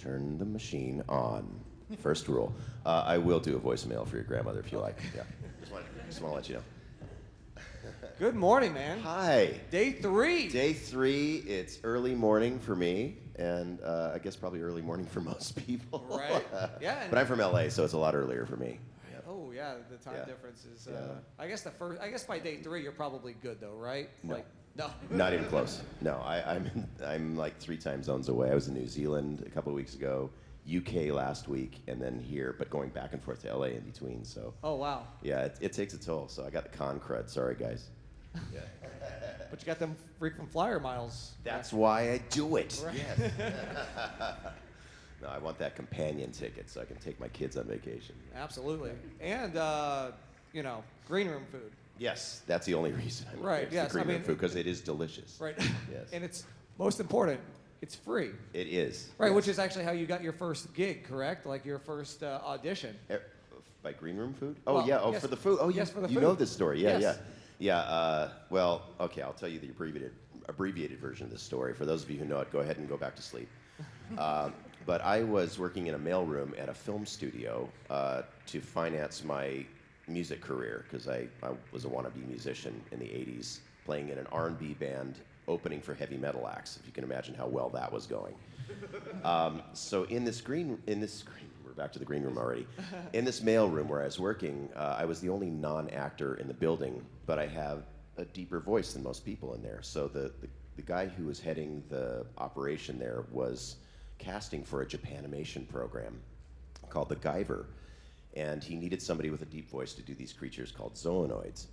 turn the machine on. First rule. I will do a voicemail for your grandmother if you like. Yeah. Just want to let you know. Good morning, man. Hi. Day 3. Day 3. It's early morning for me, and I guess probably early morning for most people. Right. Yeah. But I'm from LA, so it's a lot earlier for me. Oh yeah, the time difference is. I guess I guess by day 3 you're probably good though, right? No. No. Not even close. No, I'm like 3 time zones away. I was in New Zealand a couple of weeks ago, UK last week, and then here, but going back and forth to LA in between. So. Oh wow. Yeah, it takes a toll. So I got the con crud. Sorry, guys. Yeah. But you got them frequent flyer miles. That's why I do it. Right. Yes. No, I want that companion ticket so I can take my kids on vacation. Absolutely. And green room food. Yes, that's the only reason I'm right. the Yes. green room food, because it is delicious. Right. Yes. And it's most important. It's free. It is. Right, yes. Which is actually how you got your first gig, correct? Like your first audition. By green room food? Oh, well, yeah. Oh, yes. for the food. Oh, yes, for the you food. know this story. Yeah, yes. Yeah. Well, okay, I'll tell you the abbreviated version of this story. For those of you who know it, go ahead and go back to sleep. But I was working in a mailroom at a film studio to finance my music career, because I was a wannabe musician in the 80s, playing in an R&B band opening for heavy metal acts, if you can imagine how well that was going. So in this green we're back to the green room already. In this mailroom where I was working, I was the only non-actor in the building, but I have a deeper voice than most people in there. So the guy who was heading the operation there was casting for a Japanimation program called the Guyver, and he needed somebody with a deep voice to do these creatures called zoonoids.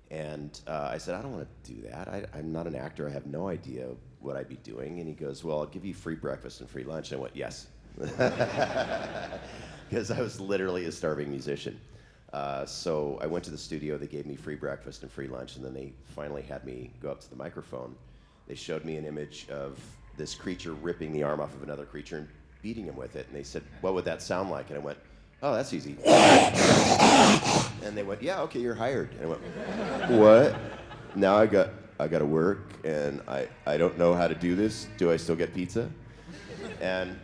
And I said, I don't want to do that. I'm not an actor. I have no idea what I'd be doing. And he goes, well, I'll give you free breakfast and free lunch. And I went, yes. Because I was literally a starving musician. So I went to the studio. They gave me free breakfast and free lunch. And then they finally had me go up to the microphone. They showed me an image of this creature ripping the arm off of another creature and beating him with it. And they said, what would that sound like? And I went, oh, that's easy. And they went, yeah, okay, you're hired. And I went, what? Now I got to work, and I don't know how to do this. Do I still get pizza? And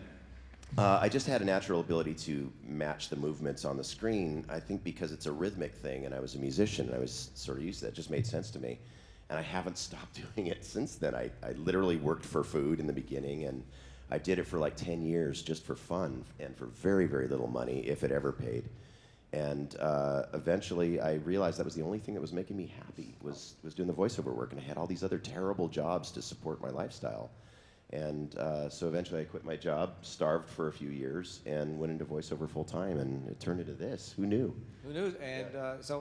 I just had a natural ability to match the movements on the screen, I think because it's a rhythmic thing, and I was a musician, and I was sort of used to that. It just made sense to me. And I haven't stopped doing it since then. I literally worked for food in the beginning, and I did it for like 10 years just for fun and for very, very little money, if it ever paid. And eventually I realized that was the only thing that was making me happy, was doing the voiceover work. And I had all these other terrible jobs to support my lifestyle. And so eventually I quit my job, starved for a few years, and went into voiceover full time. And it turned into this. Who knew? Who knew? And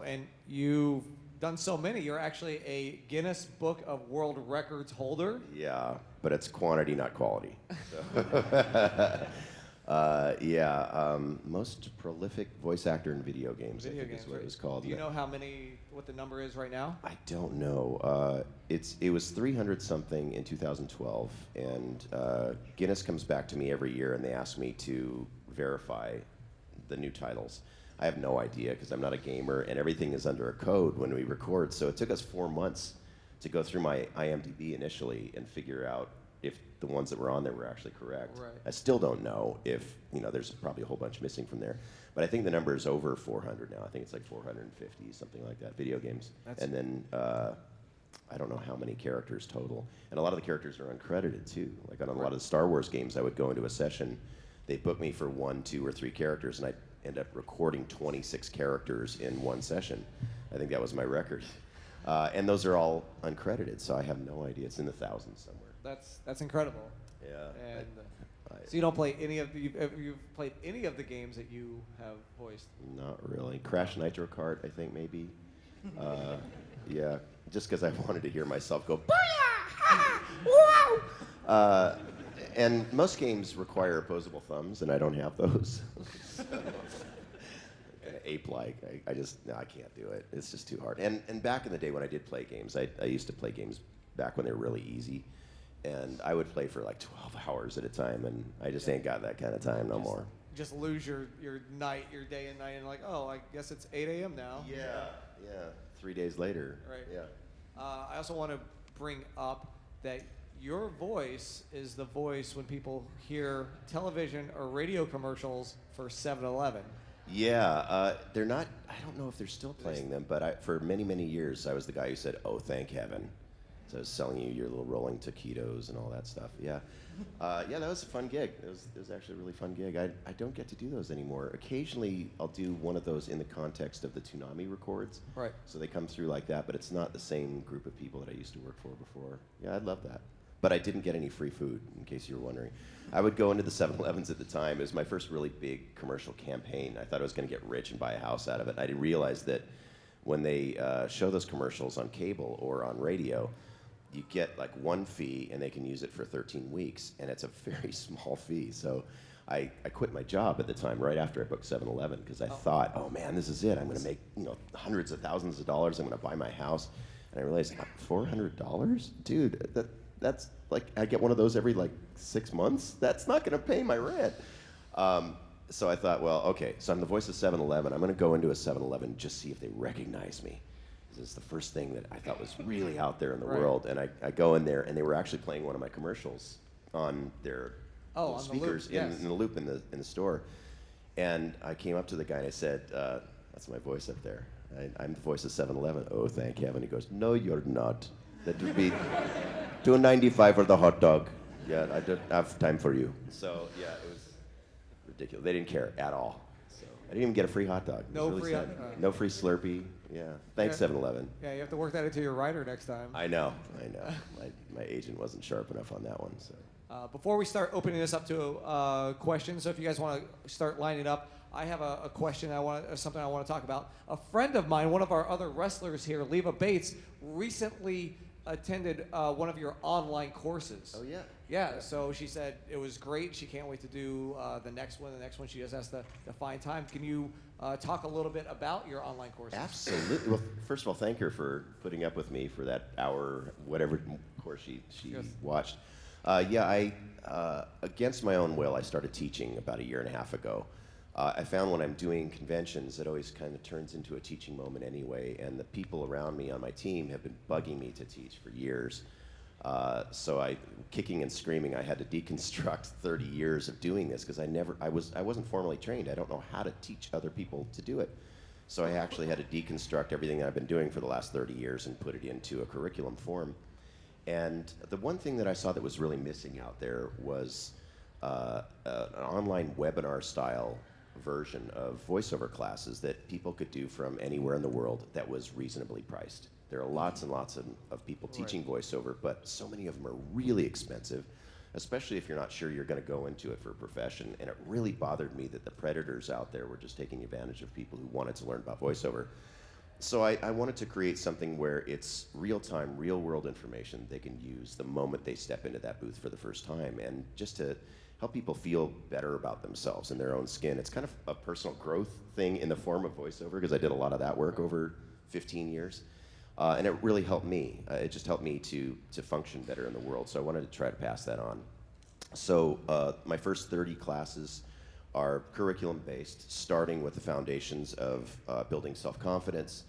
and you've done so many. You're actually a Guinness Book of World Records holder. Yeah, but it's quantity, not quality. Most prolific voice actor in video games, I think is what it was called. Do you know what the number is right now? I don't know. It was 300 something in 2012, and Guinness comes back to me every year and they ask me to verify the new titles. I have no idea because I'm not a gamer, and everything is under a code when we record. So it took us 4 months to go through my IMDb initially and figure out if the ones that were on there were actually correct. Right. I still don't know if, there's probably a whole bunch missing from there. But I think the number is over 400 now. I think it's like 450, something like that, video games. And then I don't know how many characters total. And a lot of the characters are uncredited too. Like on a lot of the Star Wars games, I would go into a session, they book me for 1, 2, or 3 characters, and I'd end up recording 26 characters in one session. I think that was my record. And those are all uncredited, so I have no idea. It's in the thousands somewhere. That's incredible. Yeah. And so you don't play any of you've played any of the games that you have voiced? Not really. Crash Nitro Kart, I think maybe. Yeah, just because I wanted to hear myself go, wow! And most games require opposable thumbs, and I don't have those. Ape-like. I can't do it. It's just too hard. And back in the day when I did play games, I used to play games back when they were really easy, and I would play for like 12 hours at a time, and I just ain't got that kind of time no more. Just lose your day and night, and like, oh, I guess it's 8 a.m. now. Yeah. 3 days later. Right. Yeah. I also want to bring up that your voice is the voice when people hear television or radio commercials for 7-Eleven. Yeah, they're not. I don't know if they're still playing them, but for many, many years, I was the guy who said, "Oh, thank heaven." So I was selling you your little rolling taquitos and all that stuff. Yeah, yeah, that was a fun gig. It was actually a really fun gig. I don't get to do those anymore. Occasionally, I'll do one of those in the context of the Toonami records. Right. So they come through like that, but it's not the same group of people that I used to work for before. Yeah, I'd love that. But I didn't get any free food, in case you were wondering. I would go into the 7-Elevens at the time. It was my first really big commercial campaign. I thought I was going to get rich and buy a house out of it. I didn't realize that when they show those commercials on cable or on radio, you get like one fee and they can use it for 13 weeks, and it's a very small fee. So I quit my job at the time right after I booked 7-Eleven because I thought, oh man, this is it. I'm going to make hundreds of thousands of dollars. I'm going to buy my house. And I realized, $400? Dude, that's like, I get one of those every like 6 months. That's not going to pay my rent. So I thought, well, okay, so I'm the voice of 7-Eleven. I'm going to go into a 7-Eleven just see if they recognize me. This is the first thing that I thought was really out there in the world. And I go in there, and they were actually playing one of my commercials on their on speakers the loop, yes. in the loop in the store. And I came up to the guy and I said, that's my voice up there. I'm the voice of 7-Eleven. Oh, thank heaven. He goes, no, you're not. That would be $2.95 for the hot dog. Yeah, I don't have time for you. So, yeah, it was ridiculous. They didn't care at all. So I didn't even get a free hot dog. No really free sad. No free Slurpee. Yeah. Thanks, 7-Eleven. Yeah, you have to work that into your writer next time. I know. My agent wasn't sharp enough on that one. So. Before we start opening this up to questions, so if you guys want to start lining up, I have a question something I want to talk about. A friend of mine, one of our other wrestlers here, Leva Bates, recently attended one of your online courses. Oh, yeah. Yeah, so she said it was great. She can't wait to do the next one. The next one, she just has to find time. Can you talk a little bit about your online courses? Absolutely. Well, first of all, thank her for putting up with me for that hour, whatever course she Yes. watched. I against my own will, I started teaching about 1.5 years ago. I found when I'm doing conventions, it always kind of turns into a teaching moment anyway, and the people around me on my team have been bugging me to teach for years. So kicking and screaming, I had to deconstruct 30 years of doing this because I wasn't formally trained. I don't know how to teach other people to do it. So I actually had to deconstruct everything that I've been doing for the last 30 years and put it into a curriculum form. And the one thing that I saw that was really missing out there was an online webinar style version of voiceover classes that people could do from anywhere in the world that was reasonably priced. There are lots and lots of people teaching voiceover, but so many of them are really expensive, especially if you're not sure you're going to go into it for a profession. And it really bothered me that the predators out there were just taking advantage of people who wanted to learn about voiceover. So I wanted to create something where it's real-time, real-world information they can use the moment they step into that booth for the first time, and just to help people feel better about themselves and their own skin. It's kind of a personal growth thing in the form of voiceover because I did a lot of that work over 15 years. And it really helped me. It just helped me to function better in the world. So I wanted to try to pass that on. So my first 30 classes are curriculum-based, starting with the foundations of building self-confidence,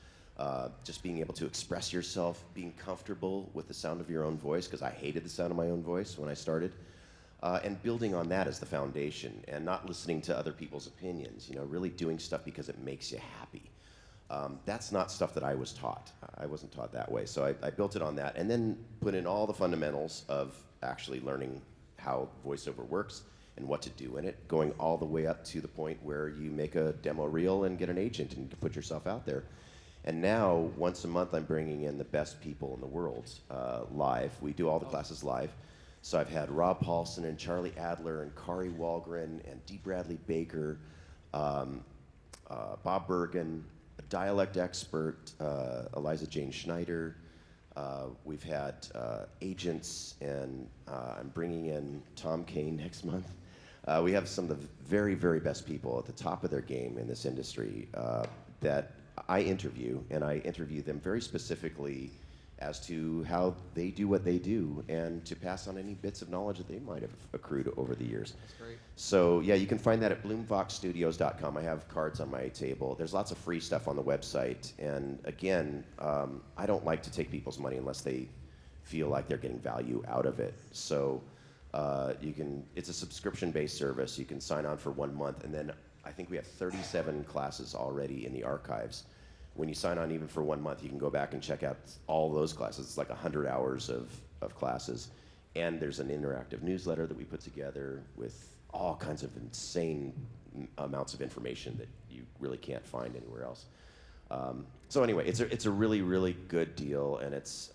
just being able to express yourself, being comfortable with the sound of your own voice, because I hated the sound of my own voice when I started, and building on that as the foundation, and not listening to other people's opinions, really doing stuff because it makes you happy. That's not stuff that I was taught. I wasn't taught that way. So I built it on that, and then put in all the fundamentals of actually learning how voiceover works and what to do in it, going all the way up to the point where you make a demo reel and get an agent and put yourself out there. And now, once a month, I'm bringing in the best people in the world live. We do all the classes live. So I've had Rob Paulson and Charlie Adler and Kari Walgren and D. Bradley Baker, Bob Bergen, a dialect expert, Eliza Jane Schneider. We've had agents, and I'm bringing in Tom Kane next month. We have some of the very, very best people at the top of their game in this industry that I interview, and I interview them very specifically as to how they do what they do and to pass on any bits of knowledge that they might have accrued over the years. That's great. So yeah, you can find that at bloomvoxstudios.com. I have cards on my table. There's lots of free stuff on the website. And again, I don't like to take people's money unless they feel like they're getting value out of it. So it's a subscription-based service. You can sign on for 1 month, and then I think we have 37 classes already in the archives. When you sign on even for 1 month, you can go back and check out all those classes. It's like 100 hours of classes. And there's an interactive newsletter that we put together with all kinds of insane amounts of information that you really can't find anywhere else. So anyway, it's a really, really good deal, and it's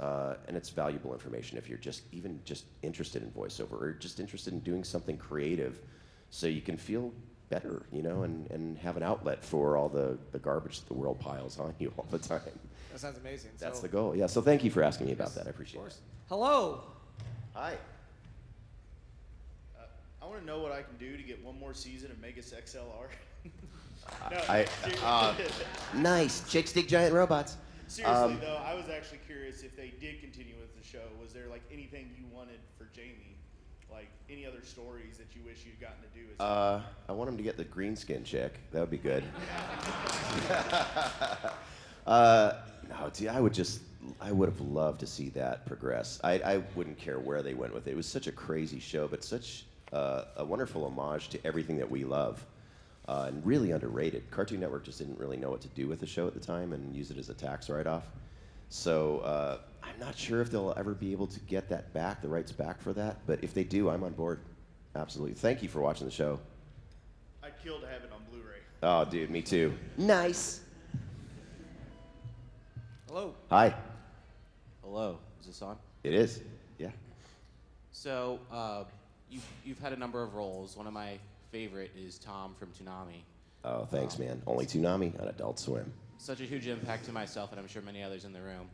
valuable information if you're just interested in voiceover or just interested in doing something creative, so you can feel better, and have an outlet for all the garbage that the world piles on you all the time. That sounds amazing. That's the goal. Yeah. So thank you for asking me about that. I appreciate it. Hello. Hi. I want to know what I can do to get one more season of Megalas XLR. Nice. Chick stick giant robots. Seriously, though, I was actually curious if they did continue with the show. Was there like anything you wanted for Jamie? Like any other stories that you wish you'd gotten to do? I want him to get the green skin chick. That would be good. No, dude, I would have loved to see that progress. I wouldn't care where they went with it. It was such a crazy show, but such a wonderful homage to everything that we love, and really underrated. Cartoon Network just didn't really know what to do with the show at the time and use it as a tax write-off. So I'm not sure if they'll ever be able to get that back, the rights back for that. But if they do, I'm on board. Absolutely. Thank you for watching the show. I'd kill to have it on Blu-ray. Oh, dude, me too. Nice. Hello. Hi. Hello, is this on? It is. Yeah. So, you've had a number of roles. One of my favorite is Tom from Toonami. Oh, thanks, man. Only Toonami on Adult Swim. Such a huge impact to myself, and I'm sure many others in the room.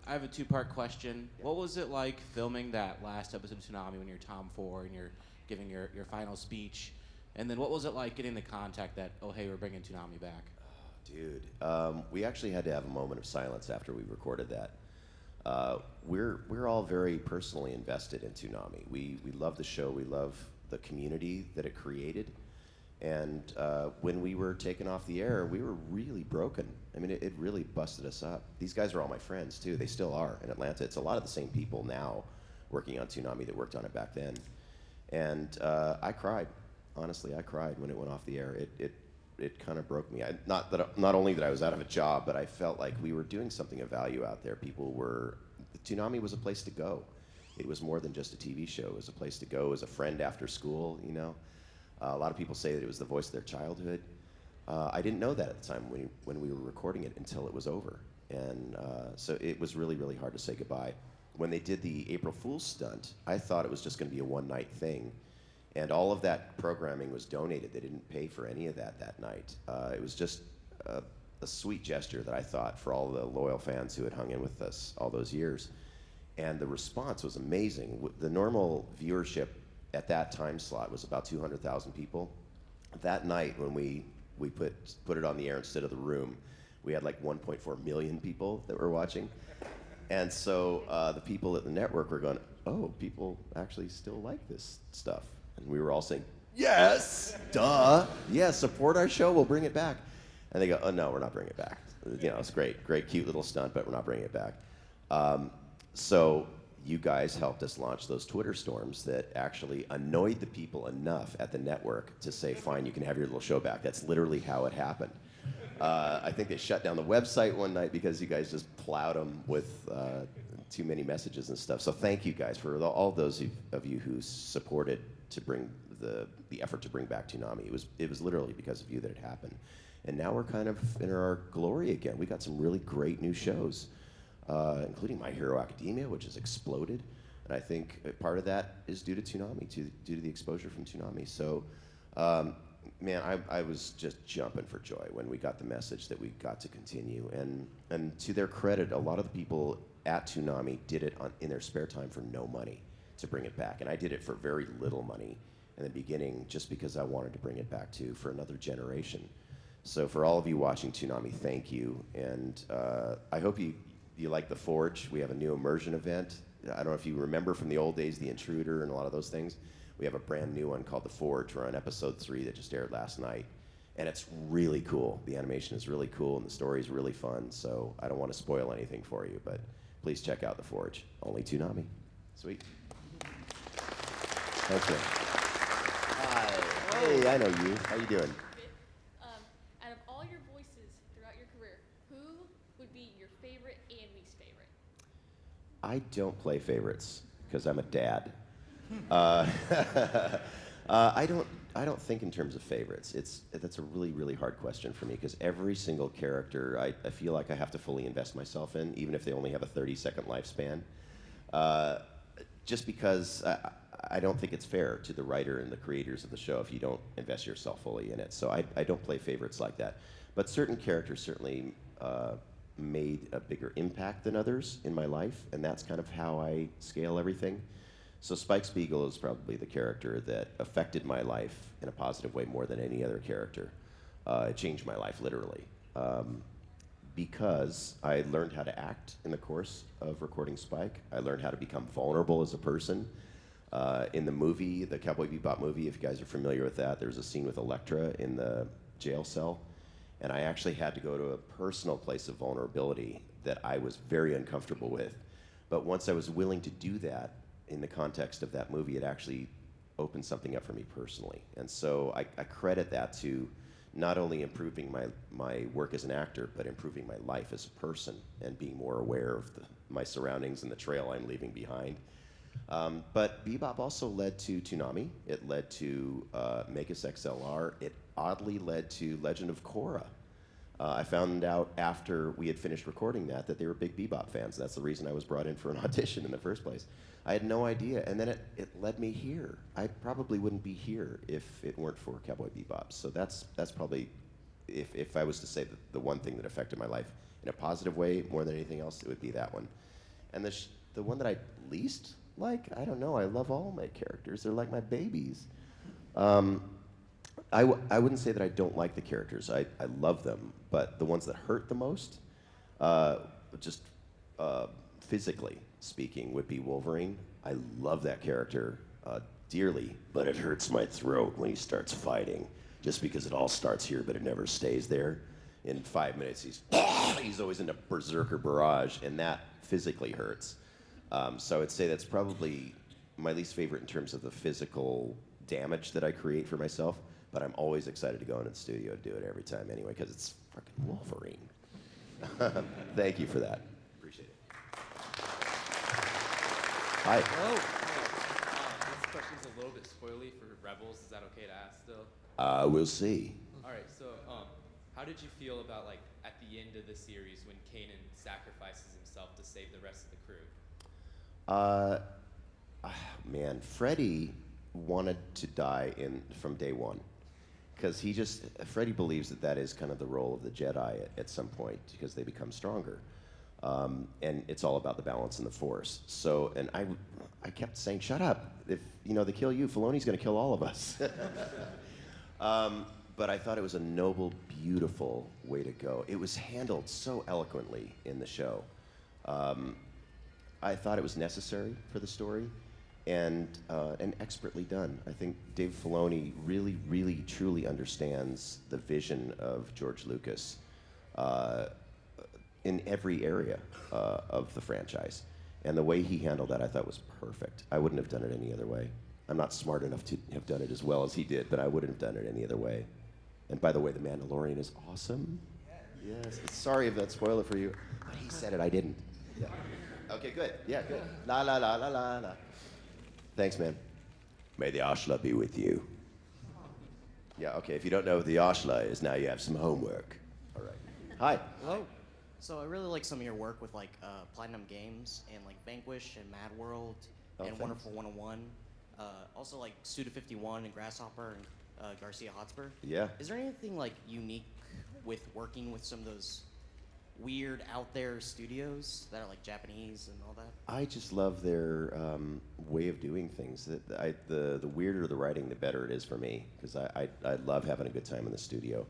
I have a two-part question. What was it like filming that last episode of Toonami when you're Tom 4 and you're giving your final speech? And then what was it like getting the contact that, oh, hey, we're bringing Toonami back? Dude, we actually had to have a moment of silence after we recorded that. We're all very personally invested in Toonami. We love the show. We love the community that it created. And when we were taken off the air, we were really broken. I mean, it really busted us up. These guys are all my friends, too. They still are in Atlanta. It's a lot of the same people now working on Toonami that worked on it back then. And I cried. Honestly, I cried when it went off the air. It kind of broke me. Not only that I was out of a job, but I felt like we were doing something of value out there. Toonami was a place to go. It was more than just a TV show. It was a place to go as a friend after school, A lot of people say that it was the voice of their childhood. I didn't know that at the time when we were recording it until it was over. And so it was really, really hard to say goodbye. When they did the April Fool's stunt, I thought it was just going to be a one-night thing. And all of that programming was donated. They didn't pay for any of that night. It was just a sweet gesture that I thought for all the loyal fans who had hung in with us all those years. And the response was amazing. The normal viewership at that time slot was about 200,000 people. That night when we put it on the air instead of the room, we had like 1.4 million people that were watching. And so the people at the network were going, oh, people actually still like this stuff. And we were all saying, yes, duh, yeah, support our show, we'll bring it back. And they go, oh, no, we're not bringing it back. It's great, cute little stunt, but we're not bringing it back. So you guys helped us launch those Twitter storms that actually annoyed the people enough at the network to say, fine, you can have your little show back. That's literally how it happened. I think they shut down the website one night because you guys just plowed them with too many messages and stuff. So thank you guys for all those of you who supported to bring the effort to bring back Toonami. It was literally because of you that it happened. And now we're kind of in our glory again. We got some really great new shows, including My Hero Academia, which has exploded. And I think part of that is due to Toonami, due to the exposure from Toonami. So, man, I was just jumping for joy when we got the message that we got to continue. And to their credit, a lot of the people at Toonami did it in their spare time for no money to bring it back. And I did it for very little money in the beginning just because I wanted to bring it back for another generation. So for all of you watching Toonami, thank you. And I hope you like The Forge. We have a new immersion event. I don't know if you remember from the old days, The Intruder and a lot of those things. We have a brand new one called The Forge. We're on episode 3 that just aired last night. And it's really cool. The animation is really cool and the story is really fun. So I don't want to spoil anything for you, but please check out The Forge. Only Toonami. Sweet. Thanks, man. Hi. Hey, I know you. How you doing? Good. Out of all your voices throughout your career, who would be your favorite and least favorite? I don't play favorites because I'm a dad. I don't think in terms of favorites. That's a really, really hard question for me because every single character I feel like I have to fully invest myself in, even if they only have a 30-second lifespan. Just because I don't think it's fair to the writer and the creators of the show if you don't invest yourself fully in it. So I don't play favorites like that. But certain characters certainly made a bigger impact than others in my life, and that's kind of how I scale everything. So Spike Spiegel is probably the character that affected my life in a positive way more than any other character. It changed my life, literally. Because I learned how to act in the course of recording Spike. I learned how to become vulnerable as a person. In the movie, the Cowboy Bebop movie, if you guys are familiar with that, there's a scene with Elektra in the jail cell. And I actually had to go to a personal place of vulnerability that I was very uncomfortable with. But once I was willing to do that, in the context of that movie, it actually opened something up for me personally. And so I credit that to not only improving my work as an actor, but improving my life as a person and being more aware of my surroundings and the trail I'm leaving behind. But Bebop also led to Toonami. It led to Megalas XLR. It oddly led to Legend of Korra. I found out after we had finished recording that they were big Bebop fans. That's the reason I was brought in for an audition in the first place. I had no idea, and then it led me here. I probably wouldn't be here if it weren't for Cowboy Bebop. So that's probably, if I was to say the one thing that affected my life in a positive way more than anything else, it would be that one. And the one that I least like, I don't know. I love all my characters. They're like my babies. I wouldn't say that I don't like the characters. I love them, but the ones that hurt the most, just physically speaking, would be Wolverine. I love that character dearly, but it hurts my throat when he starts fighting, just because it all starts here, but it never stays there. In 5 minutes, he's always in a berserker barrage, and that physically hurts. So I would say that's probably my least favorite in terms of the physical damage that I create for myself, but I'm always excited to go into the studio and do it every time anyway, because it's fucking Wolverine. Thank you for that. Appreciate it. Hi. Hello. This question's a little bit spoily for Rebels. Is that okay to ask still? We'll see. All right. So, how did you feel about at the end of the series when Kanan sacrifices himself to save the rest of the crew? Man, Freddy wanted to die from day one, because Freddy believes that is kind of the role of the Jedi at some point, because they become stronger. And it's all about the balance in the Force. So, and I kept saying, shut up. If, they kill you, Filoni's going to kill all of us. But I thought it was a noble, beautiful way to go. It was handled so eloquently in the show. I thought it was necessary for the story and expertly done. I think Dave Filoni really, really, truly understands the vision of George Lucas in every area of the franchise. And the way he handled that, I thought was perfect. I wouldn't have done it any other way. I'm not smart enough to have done it as well as he did, but I wouldn't have done it any other way. And by the way, The Mandalorian is awesome. Yes. Sorry if that spoiled it for you, but he said it, I didn't. Yeah. Okay, good. Yeah, good. La la la la la la. Thanks, man. May the Ashla be with you. Yeah, okay, if you don't know what the Ashla is, now you have some homework. All right. Hi. Hello. So I really like some of your work with Platinum Games and Vanquish and Mad World and thanks. Wonderful 101. Also Suda 51 and Grasshopper and Garcia Hotspur. Yeah. Is there anything unique with working with some of those weird out there studios that are Japanese and all that? I just love their way of doing things. The weirder the writing, the better it is for me, because I love having a good time in the studio.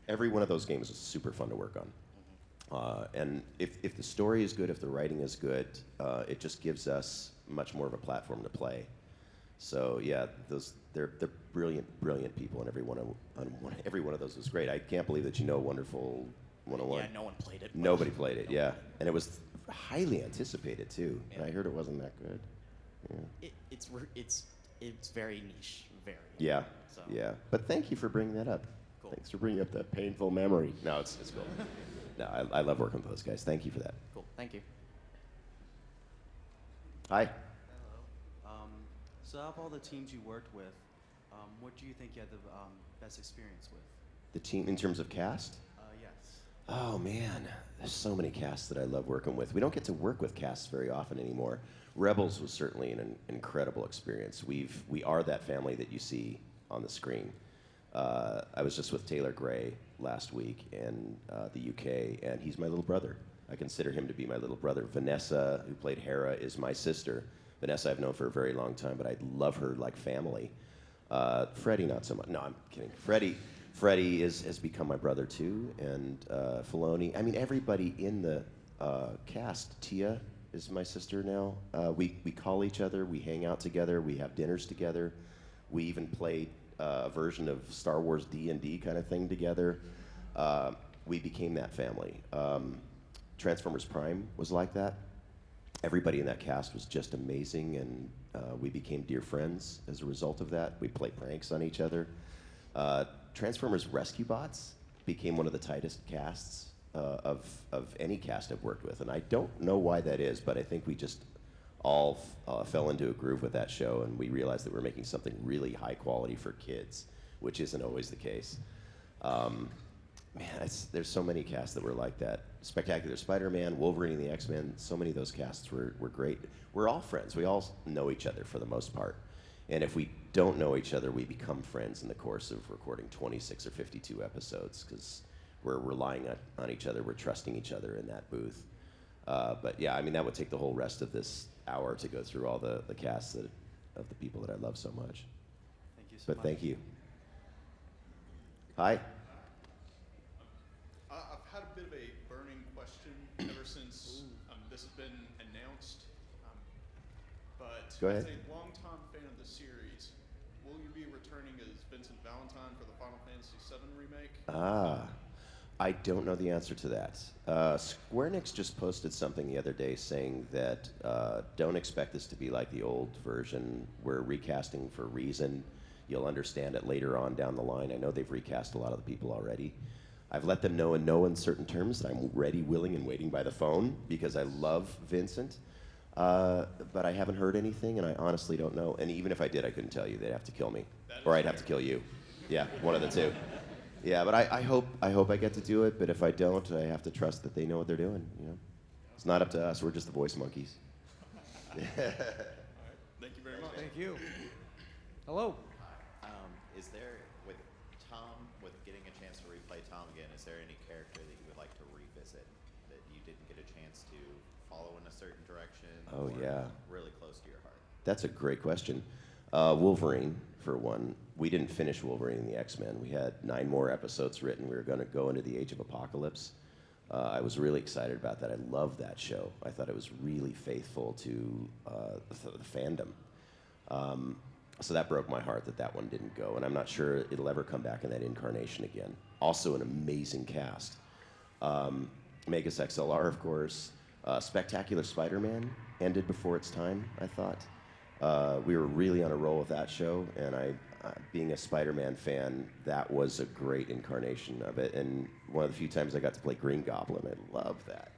Every one of those games is super fun to work on. And if the story is good, if the writing is good, it just gives us much more of a platform to play. So yeah, they're brilliant people, and every one of those was great. I can't believe that Wonderful 101. Yeah, no one played it. Nobody played it, yeah. And it was highly anticipated too. And I heard it wasn't that good. Yeah. It's very niche, very. Yeah. So. Yeah. But thank you for bringing that up. Cool. Thanks for bringing up that painful memory. No, it's cool. No, I love working with those guys. Thank you for that. Cool. Thank you. Hi. Hello. So out of all the teams you worked with, what do you think you had the best experience with? The team in terms of cast? Yes. Oh man, there's so many casts that I love working with. We don't get to work with casts very often anymore. Rebels was certainly an incredible experience. We are that family that you see on the screen. I was just with Taylor Gray last week in the UK, and he's my little brother. I consider him to be my little brother. Vanessa, who played Hera, is my sister. Vanessa I've known for a very long time, but I love her like family. Freddie, not so much. No, I'm kidding. Freddie has become my brother too, and Filoni. I mean, everybody in the cast. Tia is my sister now. We call each other. We hang out together. We have dinners together. We even played a version of Star Wars D&D kind of thing together. We became that family. Transformers Prime was like that. Everybody in that cast was just amazing, and we became dear friends as a result of that. We play pranks on each other. Transformers Rescue Bots became one of the tightest casts of any cast I've worked with, and I don't know why that is, but I think we just all fell into a groove with that show, and we realized that we're making something really high quality for kids, which isn't always the case. Man, there's so many casts that were like that. Spectacular Spider-Man, Wolverine and the X-Men, so many of those casts were great. We're all friends. We all know each other for the most part. And if we don't know each other, we become friends in the course of recording 26 or 52 episodes because we're relying on each other. We're trusting each other in that booth. But yeah, I mean, that would take the whole rest of this hour to go through all the casts of the people that I love so much. Thank you so But much. thank you. Hi. I've had a bit of a burning question ever since this has been announced. But Go ahead. as a longtime fan of the series, will you be returning as Vincent Valentine for the Final Fantasy VII remake? I don't know the answer to that. Square Enix just posted something the other day saying that don't expect this to be like the old version. We're recasting for a reason. You'll understand it later on down the line. I know they've recast a lot of the people already. I've let them know in no uncertain terms that I'm ready, willing, and waiting by the phone because I love Vincent. But I haven't heard anything, and I honestly don't know. And even if I did, I couldn't tell you. They'd have to kill me, or I'd have to kill you. Yeah, one of the two. Yeah, but I hope I get to do it. But if I don't, I have to trust that they know what they're doing. You know, it's not up to us. We're just the voice monkeys. Thank you very much. Thank you. Hello. Is there, with getting a chance to replay Tom again, is there any character that you would like to revisit that you didn't get a chance to follow in a certain direction? Oh, or yeah. really close to your heart? That's a great question. Wolverine, for one. We didn't finish Wolverine and the X-Men. We had 9 more episodes written. We were going to go into the Age of Apocalypse. I was really excited about that. I loved that show. I thought it was really faithful to the fandom. So that broke my heart that one didn't go, and I'm not sure it'll ever come back in that incarnation again. Also an amazing cast. Megalas XLR, of course. Spectacular Spider-Man ended before its time, I thought. We were really on a roll with that show, and being a Spider-Man fan, that was a great incarnation of it, and one of the few times I got to play Green Goblin. I loved that.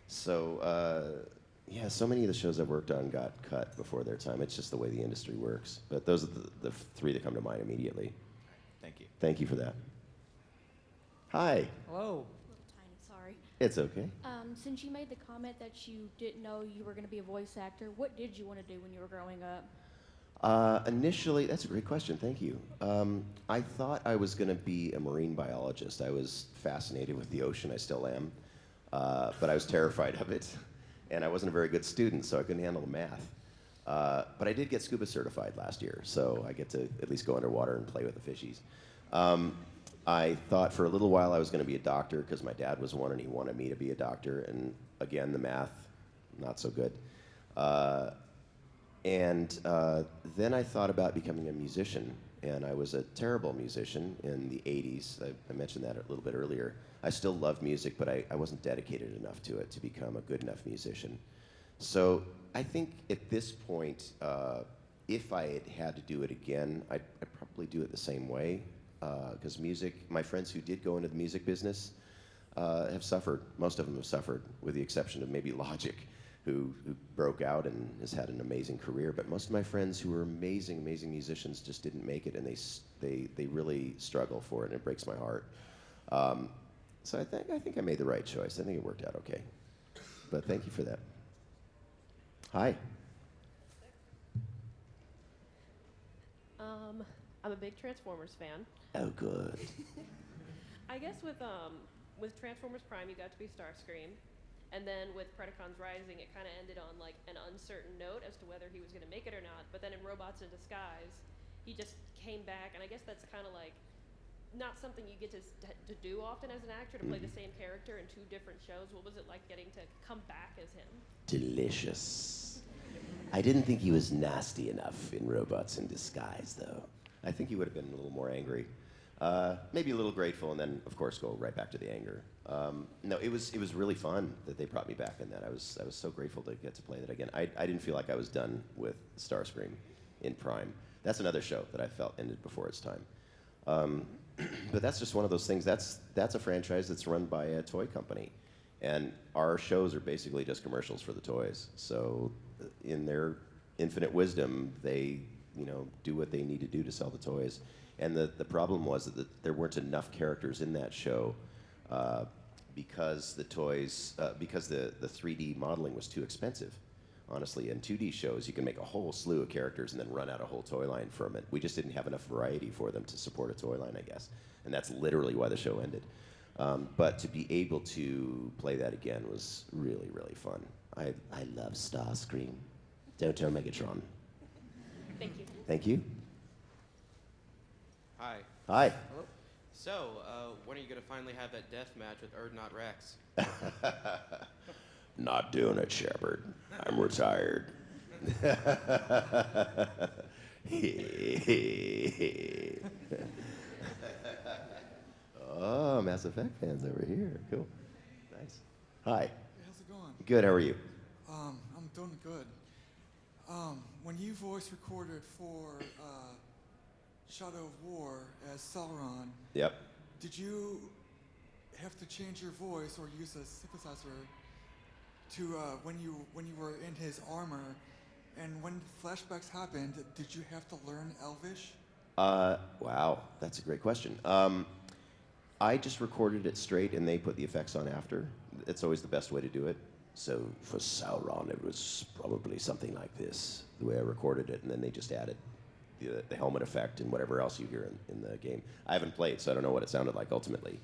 So, yeah, so many of the shows I've worked on got cut before their time. It's just the way the industry works. But those are the 3 that come to mind immediately. Thank you. Thank you for that. Hi. Hello. A little tiny, sorry. It's okay. Since you made the comment that you didn't know you were going to be a voice actor, what did you want to do when you were growing up? Initially, that's a great question. Thank you. I thought I was going to be a marine biologist. I was fascinated with the ocean. I still am. But I was terrified of it. And I wasn't a very good student, so I couldn't handle the math. But I did get scuba certified last year, so I get to at least go underwater and play with the fishies. I thought for a little while I was going to be a doctor because my dad was one and he wanted me to be a doctor. And again, the math, not so good. And then I thought about becoming a musician. and I was a terrible musician in the 80s. I mentioned that a little bit earlier. I still love music, but I wasn't dedicated enough to it to become a good enough musician. So I think at this point, if I had to do it again, I'd probably do it the same way. Because my friends who did go into the music business have suffered. Most of them have suffered, with the exception of maybe Logic, who broke out and has had an amazing career. But most of my friends who were amazing, amazing musicians just didn't make it, and they really struggle for it, and it breaks my heart. So I think I made the right choice. I think it worked out okay. But thank you for that. Hi. I'm a big Transformers fan. Oh, good. I guess with Transformers Prime, you got to be Starscream, and then with Predacons Rising, it kind of ended on like an uncertain note as to whether he was going to make it or not. But then in Robots in Disguise, he just came back, and I guess that's kind of like not something you get to do often as an actor, to play the same character in 2 different shows. What was it like getting to come back as him? Delicious. I didn't think he was nasty enough in Robots in Disguise, though. I think he would have been a little more angry. Maybe a little grateful, and then, of course, go right back to the anger. No, it was really fun that they brought me back in that. I was so grateful to get to play that again. I didn't feel like I was done with Starscream in Prime. That's another show that I felt ended before its time. But that's just one of those things. That's a franchise that's run by a toy company, and our shows are basically just commercials for the toys. So, in their infinite wisdom, they do what they need to do to sell the toys. And the problem was that there weren't enough characters in that show because the toys, because the 3D modeling was too expensive. Honestly, in 2D shows, you can make a whole slew of characters and then run out a whole toy line from it. We just didn't have enough variety for them to support a toy line, I guess. And that's literally why the show ended. But to be able to play that again was really, really fun. I love Starscream. Don't tell Megatron. Thank you. Thank you. Hi. Hi. Hello. So, when are you going to finally have that death match with Erdnot Rex? Not doing it, Shepard. I'm retired. Oh, Mass Effect fans over here. Cool. Nice. Hi. Hey, how's it going? Good. How are you? I'm doing good. When you voice recorded for Shadow of War as Sauron, Yep. did you have to change your voice or use a synthesizer to when you were in his armor? And when flashbacks happened, did you have to learn Elvish? Wow, that's a great question. I just recorded it straight, and they put the effects on after. It's always the best way to do it. So for Sauron, it was probably something like this, the way I recorded it, and then they just added the helmet effect and whatever else you hear in the game. I haven't played, so I don't know what it sounded like ultimately.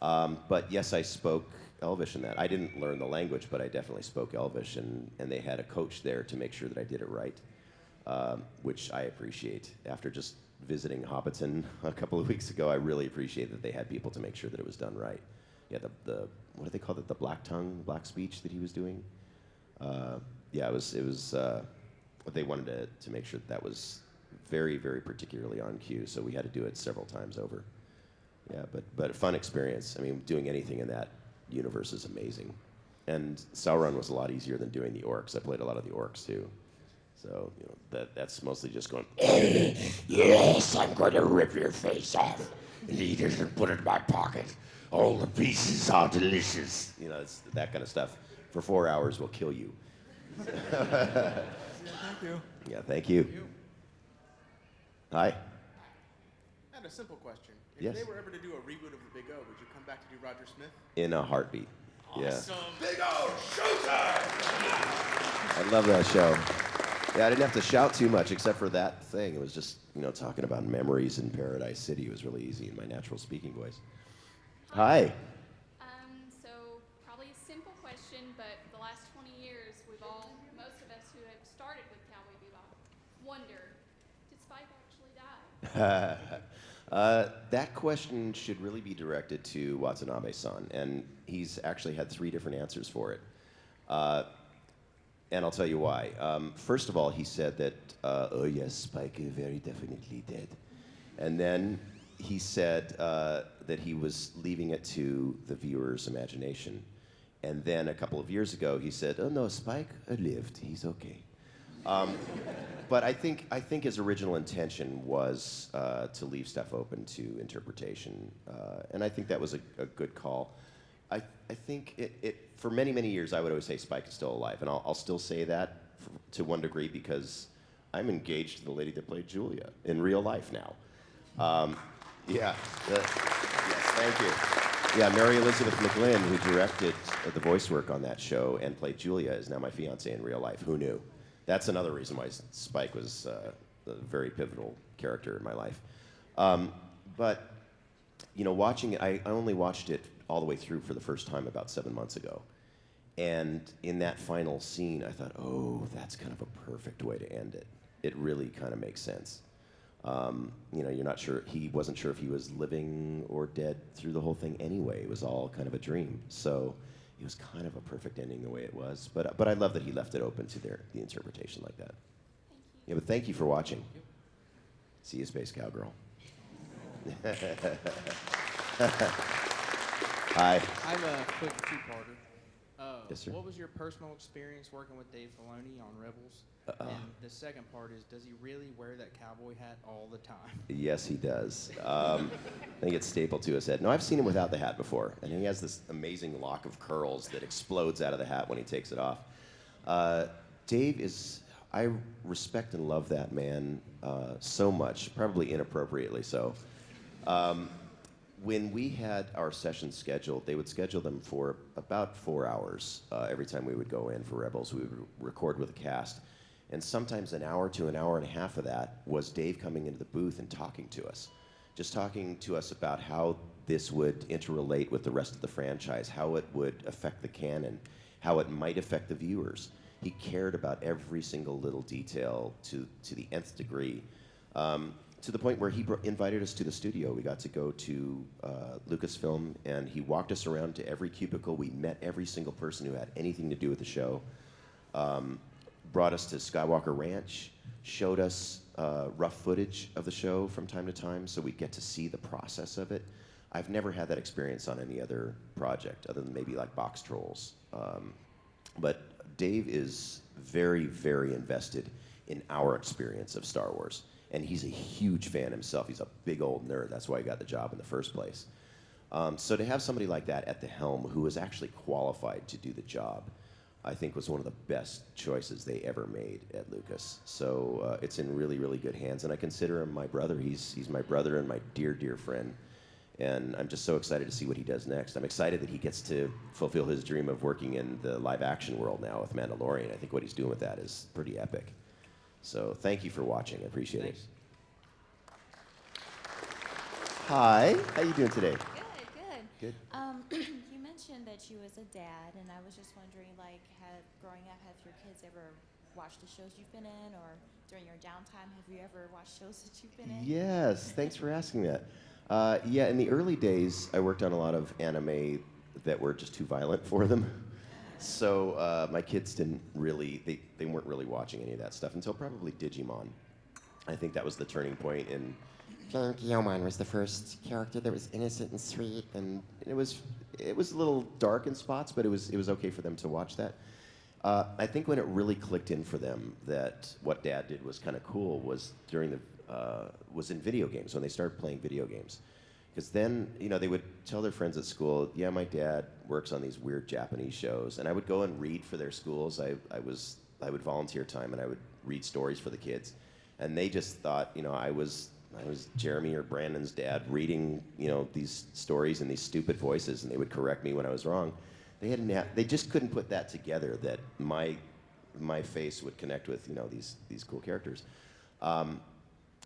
But yes, I spoke Elvish in that. I didn't learn the language, but I definitely spoke Elvish, and they had a coach there to make sure that I did it right, which I appreciate. After just visiting Hobbiton a couple of weeks ago, I really appreciate that they had people to make sure that it was done right. Yeah, the what do they call it? The black tongue, black speech that he was doing. Yeah, it was what they wanted to make sure that was very, very particularly on cue. So we had to do it several times over. Yeah, but a fun experience. I mean, doing anything in that universe is amazing. And Sauron was a lot easier than doing the orcs. I played a lot of the orcs too. So that's mostly just going, yes, I'm going to rip your face off and eat it and put it in my pocket. All the pieces are delicious. It's that kind of stuff. For 4 hours will kill you. Thank you. Yeah, thank you. Hi. I had a simple question. If Yes. they were ever to do a reboot of The Big O, would you come back to do Roger Smith? In a heartbeat. Awesome. Yeah. Big O, showtime! I love that show. Yeah, I didn't have to shout too much except for that thing. It was just, talking about memories in Paradise City. It was really easy in my natural speaking voice. Hi. So probably a simple question, but for the last 20 years, most of us who have started with Cowboy Bebop, wonder, did Spike actually die? That question should really be directed to Watanabe-san, and he's actually had 3 different answers for it. And I'll tell you why. First of all, he said that, oh yes, Spike is very definitely dead. And then he said that he was leaving it to the viewer's imagination. And then a couple of years ago, he said, "Oh no, Spike lived. He's okay." But I think his original intention was to leave stuff open to interpretation, and I think that was a good call. I think it for many, many years I would always say Spike is still alive, and I'll still say that to one degree because I'm engaged to the lady that played Julia in real life now. Yes, thank you. Yeah, Mary Elizabeth McGlynn, who directed the voice work on that show and played Julia, is now my fiance in real life. Who knew? That's another reason why Spike was a very pivotal character in my life. But, you know, watching it, I only watched it all the way through for the first time about 7 months ago. And in that final scene, I thought, oh, that's kind of a perfect way to end it. It really kind of makes sense. You know, you're not sure, he wasn't sure if he was living or dead through the whole thing anyway. It was all kind of a dream. So it was kind of a perfect ending the way it was. But I love that he left it open to the interpretation like that. Thank you. Yeah, but thank you for watching. See you, Space Cowgirl. Hi. I have a quick two-parter. Yes, sir. What was your personal experience working with Dave Filoni on Rebels? And the second part is, does he really wear that cowboy hat all the time? Yes, he does. I think it's stapled to his head. No, I've seen him without the hat before, and he has this amazing lock of curls that explodes out of the hat when he takes it off. Dave is, I respect and love that man so much, probably inappropriately so. When we had our sessions scheduled, they would schedule them for about 4 hours every time we would go in for Rebels. We would record with the cast. And sometimes an hour to an hour and a half of that was Dave coming into the booth and talking to us. Just talking to us about how this would interrelate with the rest of the franchise, how it would affect the canon, how it might affect the viewers. He cared about every single little detail to the nth degree. To the point where he invited us to the studio. We got to go to Lucasfilm, and he walked us around to every cubicle. We met every single person who had anything to do with the show. Brought us to Skywalker Ranch, showed us rough footage of the show from time to time, so we'd get to see the process of it. I've never had that experience on any other project, other than maybe like Box Trolls. But Dave is very, very invested in our experience of Star Wars. And he's a huge fan himself. He's a big old nerd. That's why he got the job in the first place. So to have somebody like that at the helm who was actually qualified to do the job, I think was one of the best choices they ever made at Lucas. So it's in really, really good hands. And I consider him my brother. He's my brother and my dear, dear friend. And I'm just so excited to see what he does next. I'm excited that he gets to fulfill his dream of working in the live action world now with Mandalorian. I think what he's doing with that is pretty epic. So thank you for watching. I appreciate it. Hi. How you doing today? Good. Good. You mentioned that you was a dad, and I was just wondering, like, growing up, have your kids ever watched the shows you've been in, or during your downtime, have you ever watched shows that you've been in? Yes. Thanks for asking that. Yeah, in the early days, I worked on a lot of anime that were just too violent for them. So my kids didn't really, they weren't really watching any of that stuff until probably Digimon. I think that was the turning point. And Guilmon was the first character that was innocent and sweet, and it was a little dark in spots, but it was okay for them to watch that. I think when it really clicked in for them that what Dad did was kind of cool was was in video games, when they started playing video games. Because then, you know, they would tell their friends at school, yeah, my dad works on these weird Japanese shows. And I would go and read for their schools. I would volunteer time, and I would read stories for the kids. And they just thought, you know, I was Jeremy or Brandon's dad reading, you know, these stories in these stupid voices, and they would correct me when I was wrong. They just couldn't put that together, that my face would connect with, you know, these cool characters.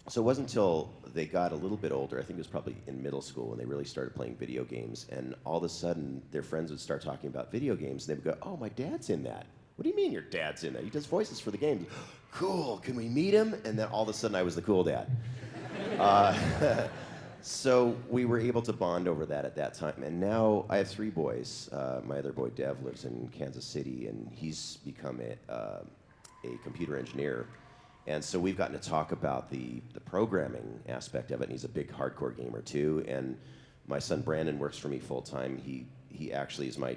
So it wasn't until they got a little bit older, I think it was probably in middle school, when they really started playing video games, and all of a sudden their friends would start talking about video games, and they would go, oh, my dad's in that. What do you mean your dad's in that? He does voices for the games. Cool, can we meet him? And then all of a sudden I was the cool dad. So we were able to bond over that at that time, and now I have 3 boys. My other boy, Dev, lives in Kansas City, and he's become a computer engineer. And so we've gotten to talk about the programming aspect of it, and he's a big hardcore gamer too. And my son Brandon works for me full time. He actually is my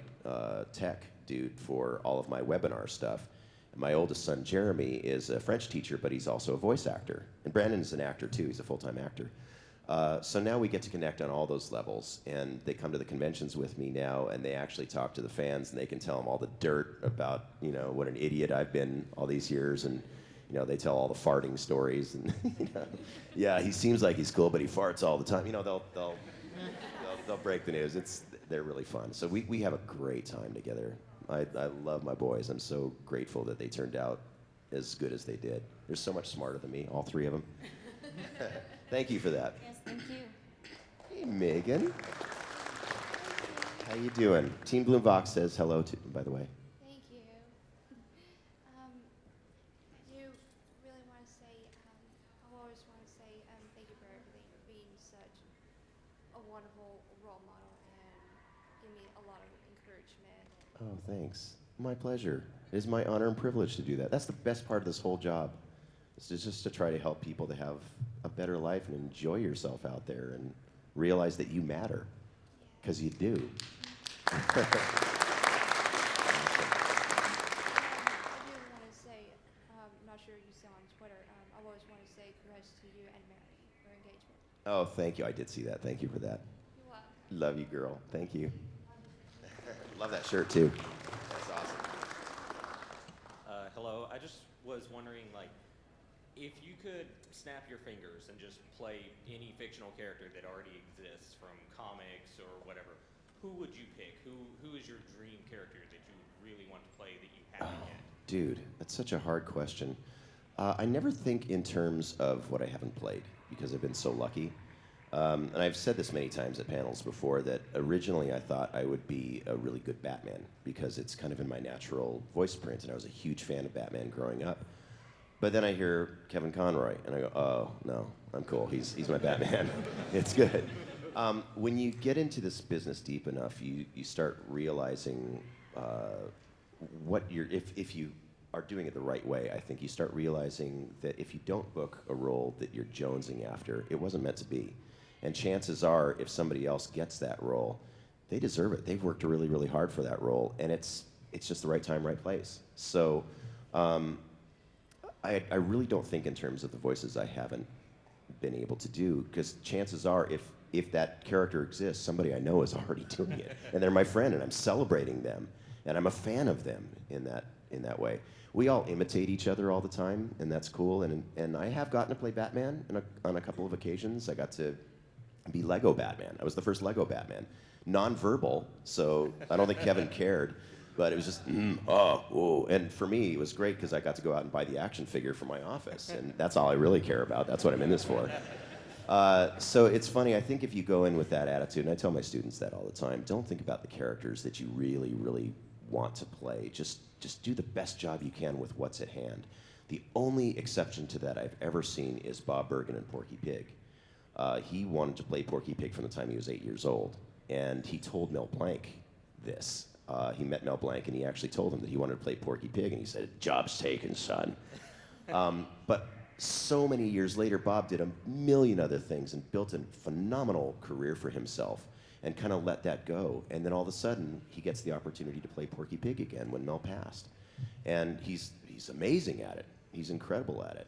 tech dude for all of my webinar stuff. And my oldest son Jeremy is a French teacher, but he's also a voice actor. And Brandon is an actor too. He's a full-time actor. So now we get to connect on all those levels, and they come to the conventions with me now, and they actually talk to the fans, and they can tell them all the dirt about, you know, what an idiot I've been all these years, and you know, they tell all the farting stories, and you know, yeah, he seems like he's cool, but he farts all the time. You know, they'll break the news. They're really fun. So we have a great time together. I love my boys. I'm so grateful that they turned out as good as they did. They're so much smarter than me, all three of them. Thank you for that. Yes, thank you. Hey, Megan. How you doing? Team Blum Vox says hello to, by the way. Thank you. I do really want to say, I always want to say thank you for everything, for being such a wonderful role model and give me a lot of encouragement. Oh, thanks. My pleasure. It is my honor and privilege to do that. That's the best part of this whole job. It's just to try to help people to have a better life and enjoy yourself out there and realize that you matter, because you do. I do want to say, I'm not sure you saw on Twitter, I always want to say congrats to you and Mary for engagement. Oh, thank you. I did see that. Thank you for that. You're welcome. Love you, girl. Thank you. Love that shirt, too. That's awesome. Hello, I just was wondering, like, if you could snap your fingers and just play any fictional character that already exists from comics or whatever, who would you pick? Who is your dream character that you really want to play that you haven't yet? Dude, that's such a hard question. I never think in terms of what I haven't played, because I've been so lucky. And I've said this many times at panels before, that originally I thought I would be a really good Batman, because it's kind of in my natural voice print, and I was a huge fan of Batman growing up. But then I hear Kevin Conroy, and I go, oh, no, I'm cool. He's my Batman. It's good. When you get into this business deep enough, you start realizing what you're, if you are doing it the right way, I think you start realizing that if you don't book a role that you're jonesing after, it wasn't meant to be. And chances are, if somebody else gets that role, they deserve it. They've worked really, really hard for that role, and it's just the right time, right place. So I really don't think in terms of the voices I haven't been able to do, because chances are, if that character exists, somebody I know is already doing it, and they're my friend, and I'm celebrating them, and I'm a fan of them in that way. We all imitate each other all the time, and that's cool. And I have gotten to play Batman on a couple of occasions. I got to be Lego Batman. I was the first Lego Batman, non-verbal, so I don't think Kevin cared. But it was just, whoa. And for me, it was great because I got to go out and buy the action figure for my office. And that's all I really care about. That's what I'm in this for. So it's funny. I think if you go in with that attitude, and I tell my students that all the time, don't think about the characters that you really, really want to play. Just do the best job you can with what's at hand. The only exception to that I've ever seen is Bob Bergen in Porky Pig. He wanted to play Porky Pig from the time he was 8 years old. And he told Mel Blanc this. He met Mel Blanc, and he actually told him that he wanted to play Porky Pig, and he said, "Job's taken, son." But so many years later, Bob did a million other things and built a phenomenal career for himself and kind of let that go. And then all of a sudden, he gets the opportunity to play Porky Pig again when Mel passed. And he's amazing at it. He's incredible at it.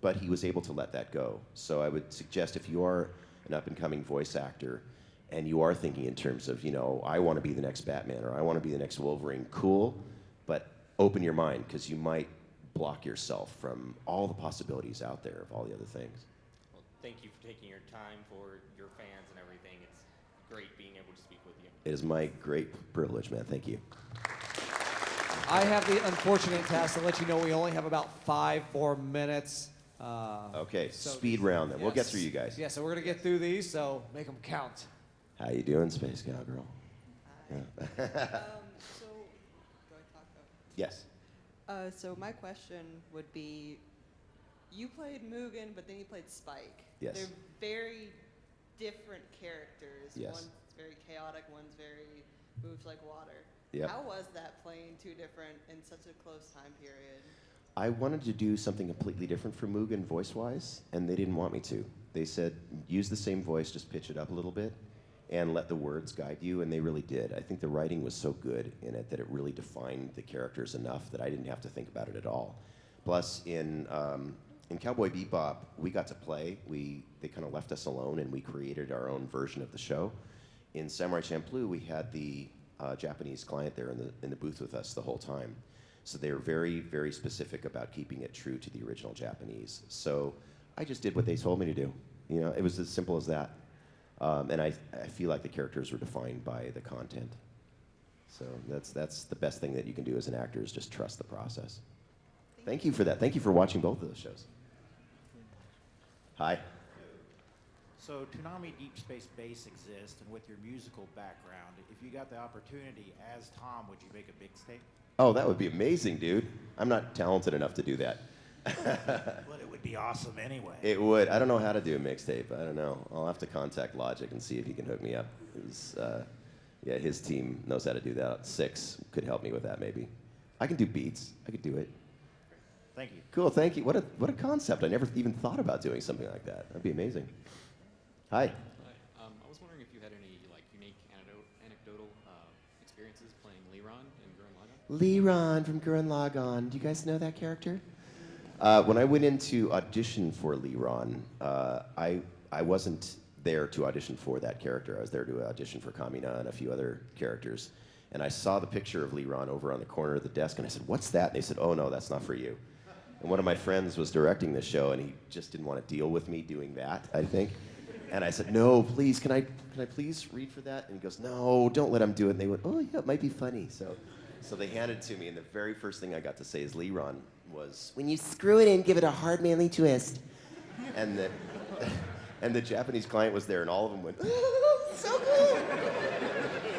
But he was able to let that go. So I would suggest, if you are an up-and-coming voice actor, and you are thinking in terms of, I want to be the next Batman, or I want to be the next Wolverine, cool, but open your mind, because you might block yourself from all the possibilities out there of all the other things. Well, thank you for taking your time for your fans and everything. It's great being able to speak with you. It is my great privilege, man. Thank you. I have the unfortunate task to let you know we only have about 5 more minutes. Okay, speed round then. We'll get through you guys. Yeah, so we're going to get through these, so make them count. How you doing, Space Cowgirl? Yeah. So, do I talk about? Yes. So my question would be, you played Mugen, but then you played Spike. Yes. They're very different characters. Yes. One's very chaotic, one's very moves like water. Yep. How was that playing two different in such a close time period? I wanted to do something completely different for Mugen voice-wise, and they didn't want me to. They said, use the same voice, just pitch it up a little bit, and let the words guide you, and they really did. I think the writing was so good in it that it really defined the characters enough that I didn't have to think about it at all. Plus, in Cowboy Bebop, we got to play. They kind of left us alone, and we created our own version of the show. In Samurai Champloo, we had the Japanese client there in the booth with us the whole time. So they were very, very specific about keeping it true to the original Japanese. So I just did what they told me to do. You know, it was as simple as that. And I feel like the characters were defined by the content. So that's the best thing that you can do as an actor is just trust the process. Thank you for that. Thank you for watching both of those shows. Hi. So Toonami Deep Space Base exists, and with your musical background, if you got the opportunity as Tom, would you make a mixtape? Oh, that would be amazing, dude. I'm not talented enough to do that. But it would be awesome anyway. It would. I don't know how to do a mixtape. I don't know. I'll have to contact Logic and see if he can hook me up. Yeah, his team knows how to do that. Six could help me with that, maybe. I can do beats. I could do it. Thank you. Cool, thank you. What a concept. I never even thought about doing something like that. That'd be amazing. Hi. Hi. I was wondering if you had any unique anecdotal experiences playing Leron in Gurren Lagann. Leron from Gurren Lagann. Do you guys know that character? When I went in to audition for Leron, I wasn't there to audition for that character. I was there to audition for Kamina and a few other characters. And I saw the picture of Leron over on the corner of the desk, and I said, "What's that?" And they said, "Oh, no, that's not for you." And one of my friends was directing the show, and he just didn't want to deal with me doing that, I think. And I said, "No, please, can I please read for that?" And he goes, "No, don't let him do it." And they went, "Oh, yeah, it might be funny." So they handed it to me, and the very first thing I got to say as Leron was, "When you screw it in, give it a hard, manly twist." And the Japanese client was there, and all of them went, "Oh, so cool."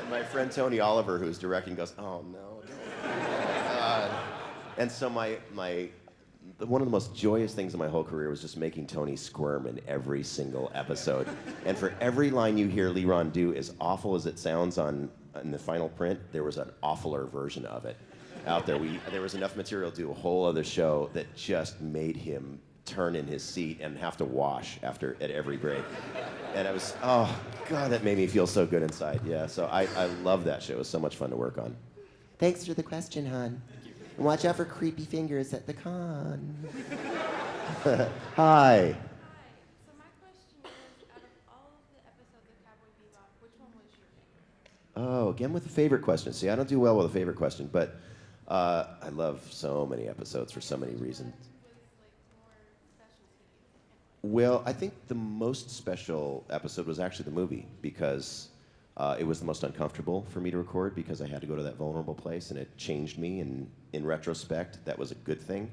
My friend Tony Oliver, who's directing, goes, "Oh, no, don't." And so one of the most joyous things in my whole career was just making Tony squirm in every single episode. And for every line you hear Leron do, as awful as it sounds in the final print, there was an awfuler version of it out there. There was enough material to do a whole other show that just made him turn in his seat and have to wash at every break. And I was, oh, God, that made me feel so good inside. Yeah, so I love that show. It was so much fun to work on. Thanks for the question, hon. And watch out for creepy fingers at the con. Hi. Hi. So my question is, out of all of the episodes of Cowboy Bebop, which one was your favorite? Oh, again with the favorite question. See, I don't do well with a favorite question, but I love so many episodes for so many reasons. Well, I think the most special episode was actually the movie because it was the most uncomfortable for me to record because I had to go to that vulnerable place and it changed me, and in retrospect, that was a good thing.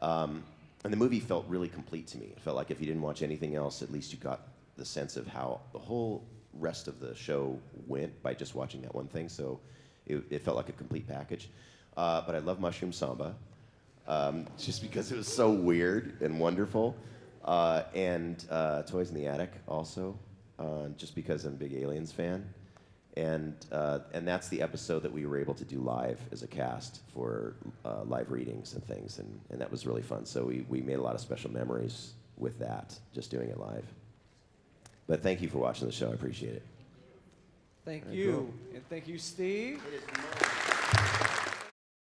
And the movie felt really complete to me. It felt like if you didn't watch anything else, at least you got the sense of how the whole rest of the show went by just watching that one thing, so it felt like a complete package. But I love Mushroom Samba, just because it was so weird and wonderful. And Toys in the Attic also, just because I'm a big Aliens fan. And that's the episode that we were able to do live as a cast for live readings and things, and that was really fun. So we made a lot of special memories with that, just doing it live. But thank you for watching the show. I appreciate it. Thank Very you. cool. And thank you, Steve.